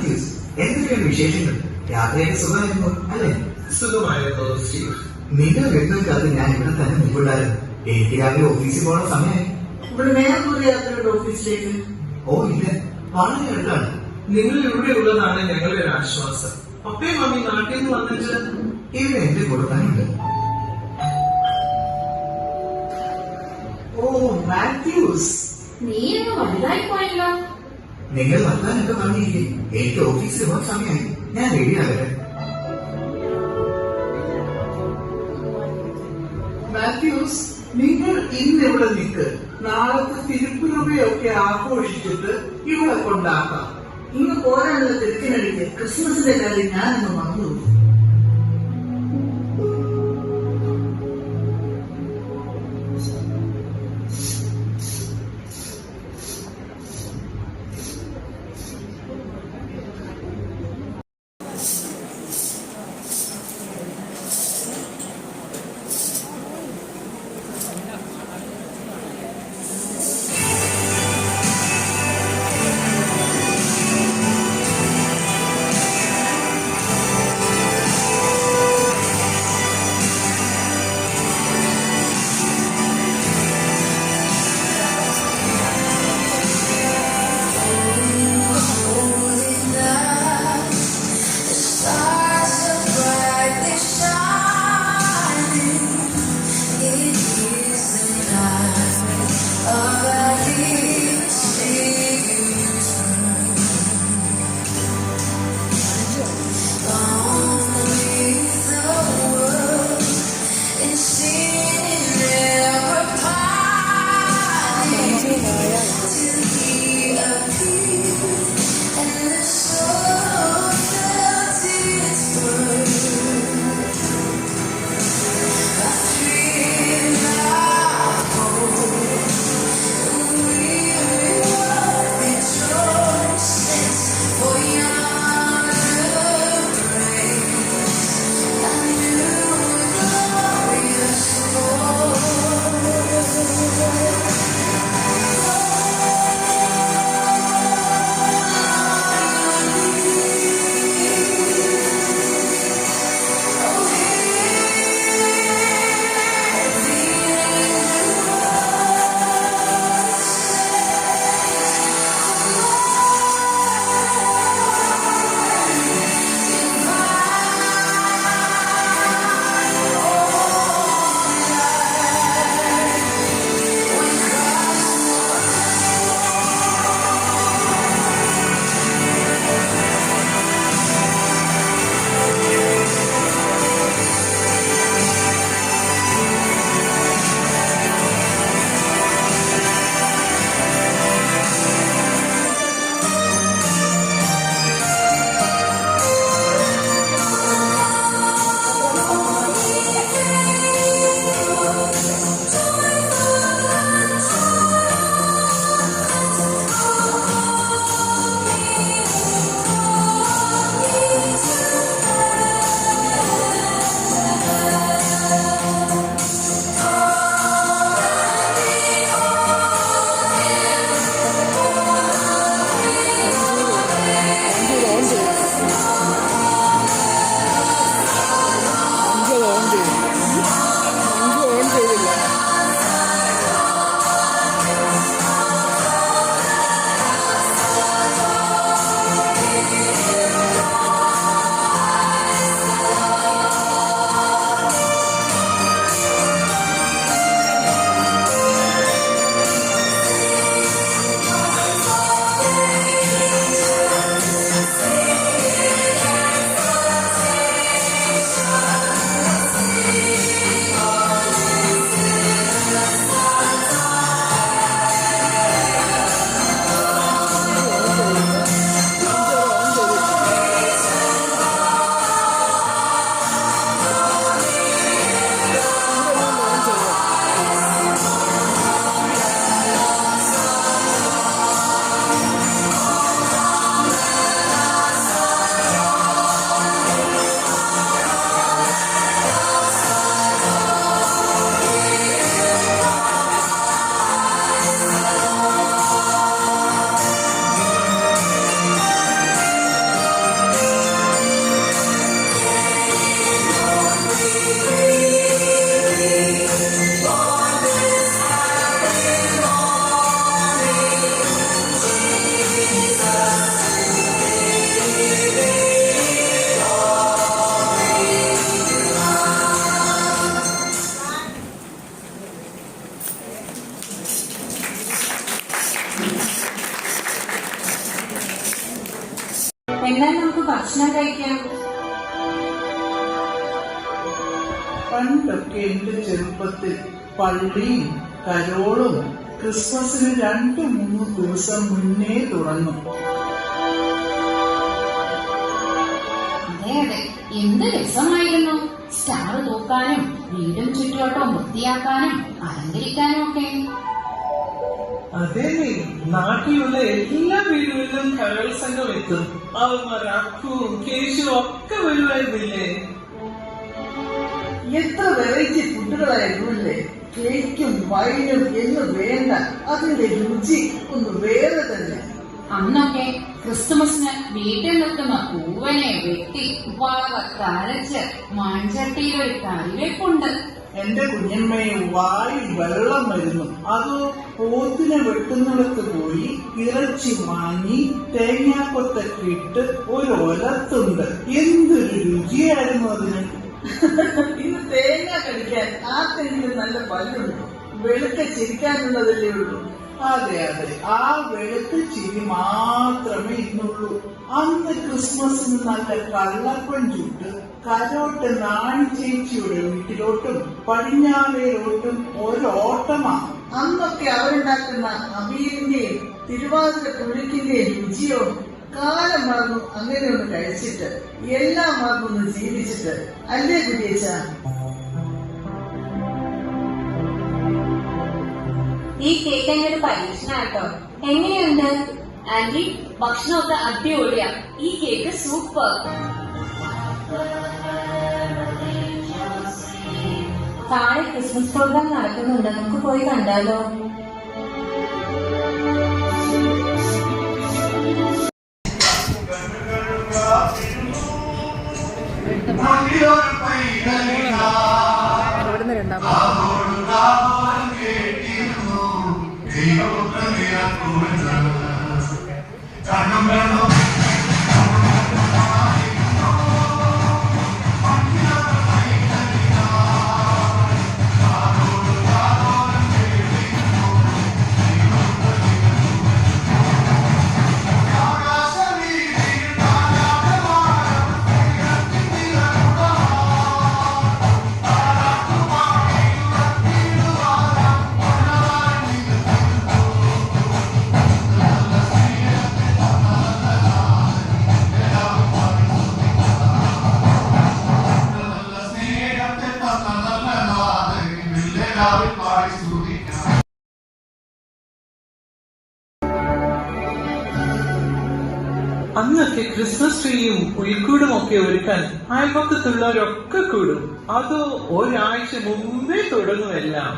മാത്യൂസ്, എന്തൊക്കെയാണ് വിശേഷങ്ങൾ? യാത്രയൊക്കെ സുഖമായിരുന്നു അല്ലേ? സുഖമായിരുന്നു സ്റ്റീവ്. നിങ്ങൾ വരുന്നതിനകത്ത് ഞാൻ ഇവിടെ തന്നെ നിൽപ്പുണ്ടായിരുന്നു. എനിക്ക് രാവിലെ ഓഫീസിൽ പോകണ സമയമായി. ഇവിടെ നേരത്തെ യാത്രയുടെ ഓഫീസിലേക്ക്. ഓ ഇല്ല, വളരെ അടുത്താണ്. നിങ്ങൾ ഇവിടെ ഉള്ളതാണ് ഞങ്ങളുടെ ഒരു ആശ്വാസം. പപ്പയും മമ്മി നാട്ടിൽ നിന്ന് വന്നിട്ട് ഇവിടെ എന്റെ കൂടെ തന്നെ ഉണ്ട്. ഓ മാത്യൂസ്, നീ ഒന്ന് വലുതായി പോയല്ലോ. നിങ്ങൾ വർത്താനൊക്കെ പറഞ്ഞിരിക്കും. എനിക്ക് ഓഫീസിൽ പോകാൻ സമയമായി. ഞാൻ റെഡിയാകട്ടെ. മാത്യൂസ്, നിങ്ങൾ ഇന്ന് ഇവിടെ നിൽക്ക്. നാളത്തെ തിരുപ്പിറവയൊക്കെ ആഘോഷിച്ചിട്ട് ഇവിടെ കൊണ്ടാക്കാം. ഇന്ന് പോരാനുള്ള തിരക്കിനടിക്ക് ക്രിസ്മസിന്റെ കാര്യം ഞാനൊന്ന് മറന്നു. എന്നാൽ നമുക്ക് ഭക്ഷണം കഴിക്കാം. പണ്ടൊക്കെ എന്റെ ചെറുപ്പത്തിൽ പള്ളിയും കരോളും ക്രിസ്മസിന് 2-3 ദിവസം മുന്നേ തുടങ്ങും. അതെ അതെ, എന്ത് രസമായിരുന്നു. സ്റ്റാർ തൂക്കാനും വീടും ചുറ്റുവട്ടം വൃത്തിയാക്കാനും അലങ്കരിക്കാനും ഒക്കെ. അതെ, നാട്ടിലുള്ള എല്ലാ വീടുകളിലും കരോൾ സംഘം എത്തും. അവന്മാർ അപ്പവും കേശുവും ഒക്കെ വരുമായിരുന്നില്ലേ? എത്ര വെറൈറ്റി ഫുഡുകളായിരുന്നു അല്ലേ? കേക്കും വൈനും എന്ന് വേണ്ട, അതിന്റെ രുചി ഒന്ന് വേറെ തന്നെ. അന്നൊക്കെ ക്രിസ്തുമസിന് വീട്ടിൽ നിൽക്കുന്ന പൂവനെ വെട്ടി വറത്തരച്ച് മൺചട്ടിയിൽ ഒരു കറിവെപ്പുണ്ട്. എന്റെ കുഞ്ഞമ്മയെ വായിൽ വെള്ളം വരുന്നു. അതോ പോത്തിനെ വെട്ടുന്നിടത്ത് പോയി ഇറച്ചി വാങ്ങി തേങ്ങാക്കൊത്തൊക്കെ ഇട്ട് ഒരു ഒലത്തുണ്ട്. എന്തൊരു രുചിയായിരുന്നു അതിന്. ഇന്ന് തേങ്ങ കടിക്കാൻ ആർക്കെങ്കിലും നല്ല പല്ലുണ്ട്? വെളുക്ക ചിരിക്കാനുള്ളതല്ലേ ഉള്ളൂ. അതെ അതെ, ആ വെളുത്ത ചിരി മാത്രമേ ഇന്നുള്ളൂ. അന്ന് ക്രിസ്മസിന് നല്ല കള്ളപ്പൻ ചുട്ട് കരോട്ട് നാണി ചേച്ചിയുടെ വീട്ടിലോട്ടും പടിഞ്ഞാറയിലോട്ടും ഒരോട്ടമാണ്. അന്നൊക്കെ അവരുണ്ടാക്കുന്ന അവിയലിന്റെയും തിരുവാതിര പുളിക്കിന്റെയും രുചിയോ കാലം മറന്നു അങ്ങനെ ഒന്ന് കഴിച്ചിട്ട്, എല്ലാം മറന്നൊന്ന് ജീവിച്ചിട്ട് അല്ലേ കുട്ടിയച്ച? ഈ കേക്ക് എന്റെ ഒരു പരീക്ഷണാട്ടോ. എങ്ങനെയുണ്ട് ആന്റി, ഭക്ഷണമൊക്കെ അടിപൊളിയാ. ഈ കേക്ക് സൂപ്പർ. താഴെ ക്രിസ്മസ് പ്രോഗ്രാം നടക്കുന്നുണ്ട്, നമുക്ക് പോയി കണ്ടാലോ? അന്നൊക്കെ ക്രിസ്മസ് ട്രീയും പുൽക്കൂടും ഒക്കെ ഒരുക്കാൻ അയൽപക്കത്തുള്ളവരൊക്കെ കൂടും. അതോ ഒരാഴ്ച മുമ്പേ തുടങ്ങുമെല്ലാം.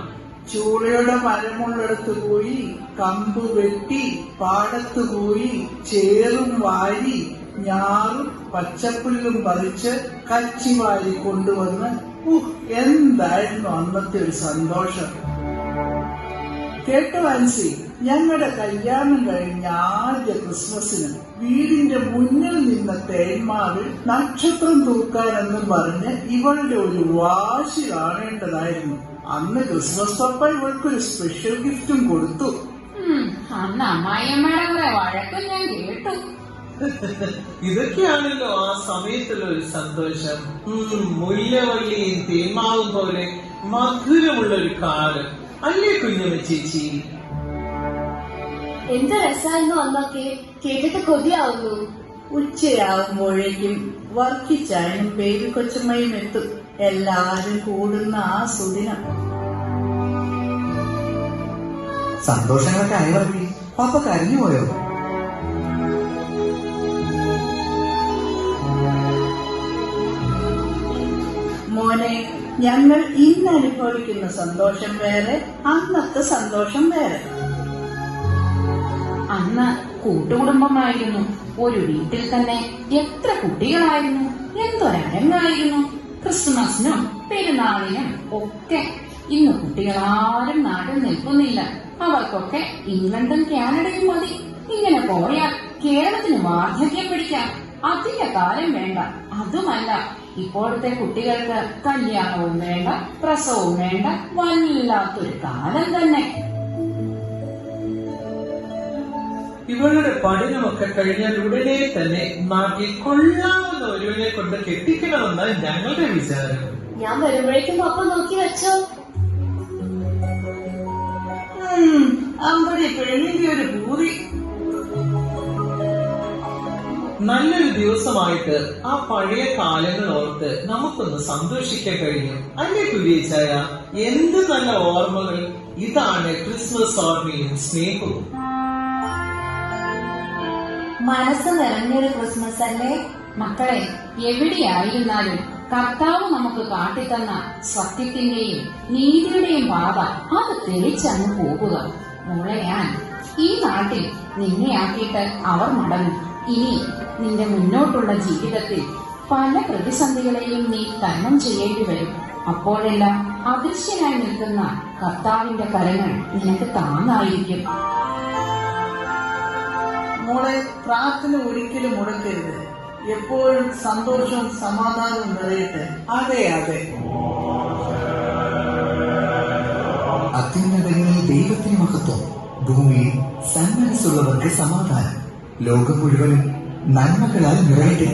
ചൂളയുടെ മരമുള്ളിടത്ത് പോയി കമ്പ് വെട്ടി, പാടത്ത് പോയി ചേറും വാരി ഞാറും പച്ചപ്പുല്ലും പറിച്ച് കച്ചി വാരി കൊണ്ടുവന്ന് എന്തായിരുന്നു അന്നത്തെ ഒരു സന്തോഷം. കേട്ടോ ആൻസി, ഞങ്ങളുടെ കല്യാണം കഴിഞ്ഞ ആദ്യ ക്രിസ്മസിന് വീടിന്റെ മുന്നിൽ നിന്ന തേന്മാവിൽ നക്ഷത്രം തൂക്കാനെന്നും പറഞ്ഞ് ഇവളുടെ ഒരു വാശി കാണേണ്ടതായിരുന്നു. അന്ന് ക്രിസ്മസ് പപ്പ ഇവൾക്കൊരു സ്പെഷ്യൽ ഗിഫ്റ്റും കൊടുത്തു. അന്ന് അമ്മായിയമ്മയുടെ കുറെ വഴക്കും ഞാൻ കേട്ടു. ഇതൊക്കെയാണല്ലോ ആ സമയത്തുള്ള ഒരു സന്തോഷം. മുല്ലവള്ളിയും തേന്മാവും പോലെ മധുരമുള്ള ഒരു കാലം അല്ലേ കുഞ്ഞമ്മ ചേച്ചി? എന്ത് രസമായിരുന്നു അന്നൊക്കെ, കേട്ടിട്ട് കൊതിയാവുന്നു. ഉച്ചയാവുമ്പോഴേക്കും വർക്കിച്ചാനും ബേബി കൊച്ചമ്മയും എത്തും. എല്ലാരും കൂടുന്ന ആ സുദിനം. സന്തോഷങ്ങളൊക്കെ അയവർക്കി പാപ്പ കരഞ്ഞുപോയോ? മോനെ, ഞങ്ങൾ ഇന്ന് അനുഭവിക്കുന്ന സന്തോഷം വേറെ, അന്നത്തെ സന്തോഷം വേറെ. അന്ന് കൂട്ടുകുടുംബമായിരുന്നു. ഒരു വീട്ടിൽ തന്നെ എത്ര കുട്ടികളായിരുന്നു, എന്തൊരരങ്ങായിരുന്നു. ക്രിസ്മസിനും പെരുന്നാളിനും ഒക്കെ. ഇന്ന് കുട്ടികളാരും നാട്ടിൽ നിൽക്കുന്നില്ല. അവർക്കൊക്കെ ഇംഗ്ലണ്ടും കാനഡയും മതി. ഇങ്ങനെ പോയാൽ കേരളത്തിന് വാർദ്ധക്യം പിടിക്കാം. അധിക കാലം വേണ്ട. അതുമല്ല, ഇപ്പോഴത്തെ കുട്ടികൾക്ക് കല്യാണവും വേണ്ട, പ്രസവവും വേണ്ട, വല്ലാത്തൊരു കാലം തന്നെ. ഇവളുടെ പഠനമൊക്കെ കഴിഞ്ഞാൽ ഉടനെ തന്നെ നാട്ടിൽ കൊള്ളാവുന്ന ഒരുവനെ കൊണ്ട് കെട്ടിക്കണമെന്നാണ് ഞങ്ങളുടെ വിചാരം. ഞാൻ വരുമ്പോഴേക്കും പപ്പ നോക്കി വെച്ചോ. അമ്പടി പെണ്ണിന്റെ ഒരു പൂതി. നല്ലൊരു ദിവസമായിട്ട് ആ പഴയ കാലങ്ങൾ ഓർത്ത് നമുക്കൊന്ന് സന്തോഷിക്കാൻ കഴിഞ്ഞു. അല്ലേ കുര്യേച്ചായ? എന്ത് നല്ല ഓർമ്മകൾ! ഇതാണ് ക്രിസ്മസ് ഓർമ്മയും സ്നേഹവും. മനസ്സ് നിറഞ്ഞൊരു ക്രിസ്മസ് അല്ലേ മക്കളെ? എവിടെയായിരുന്നാലും കർത്താവ് നമുക്ക് കാട്ടിത്തന്ന സത്യത്തിന്റെയും നീതിയുടെയും പാത അത് തെളിച്ചങ്ങ് പോകുക. മോളെ, ഞാൻ ഈ നാട്ടിൽ നിന്നെ ആക്കിയിട്ട് അവർ മടങ്ങും. ഇനി നിന്റെ മുന്നോട്ടുള്ള ജീവിതത്തിൽ പല പ്രതിസന്ധികളെയും നീ തരണം ചെയ്യേണ്ടി വരും. അപ്പോഴെല്ലാം അദൃശ്യനായി നിൽക്കുന്ന കർത്താവിന്റെ കരങ്ങൾ നിനക്ക് താങ്ങായിരിക്കും. മോളെ, പ്രാർത്ഥന ഒരിക്കലും മുടക്കരുത്. എപ്പോഴും സന്തോഷവും സമാധാനവും നിറയട്ടെ. അതെ അതെ. അത്യുന്നതങ്ങളിൽ ദൈവത്തിന് മഹത്വം, ഭൂമിയിൽ സന്മനസ്സുള്ളവർക്ക് സമാധാനം. ലോകം മുഴുവനും നന്മകളാൽ നിറയട്ടെ.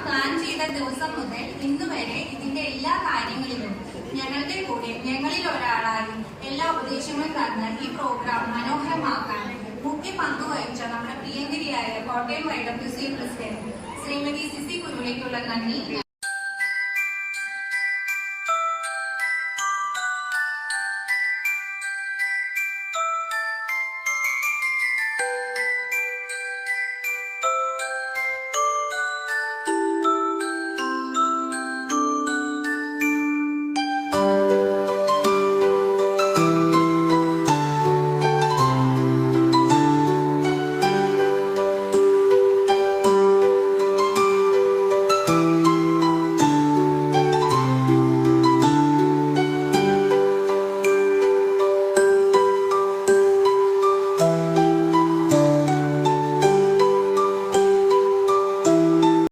പ്ലാൻ ചെയ്ത ദിവസം മുതൽ ഇന്ന് വരെ ഇതിന്റെ എല്ലാ കാര്യങ്ങളിലും ഞങ്ങളുടെ കൂടെ ഞങ്ങളിൽ ഒരാളായി എല്ലാ ഉപദേശങ്ങളും തന്ന് ഈ പ്രോഗ്രാം മനോഹരമാക്കാൻ മുഖ്യ പങ്ക് വഹിച്ച നമ്മുടെ പ്രിയങ്കരിയായ കോട്ടയം YWCA പ്രസിഡന്റ് ശ്രീമതി സിസി കുരുവിലേക്കുള്ള നന്ദി.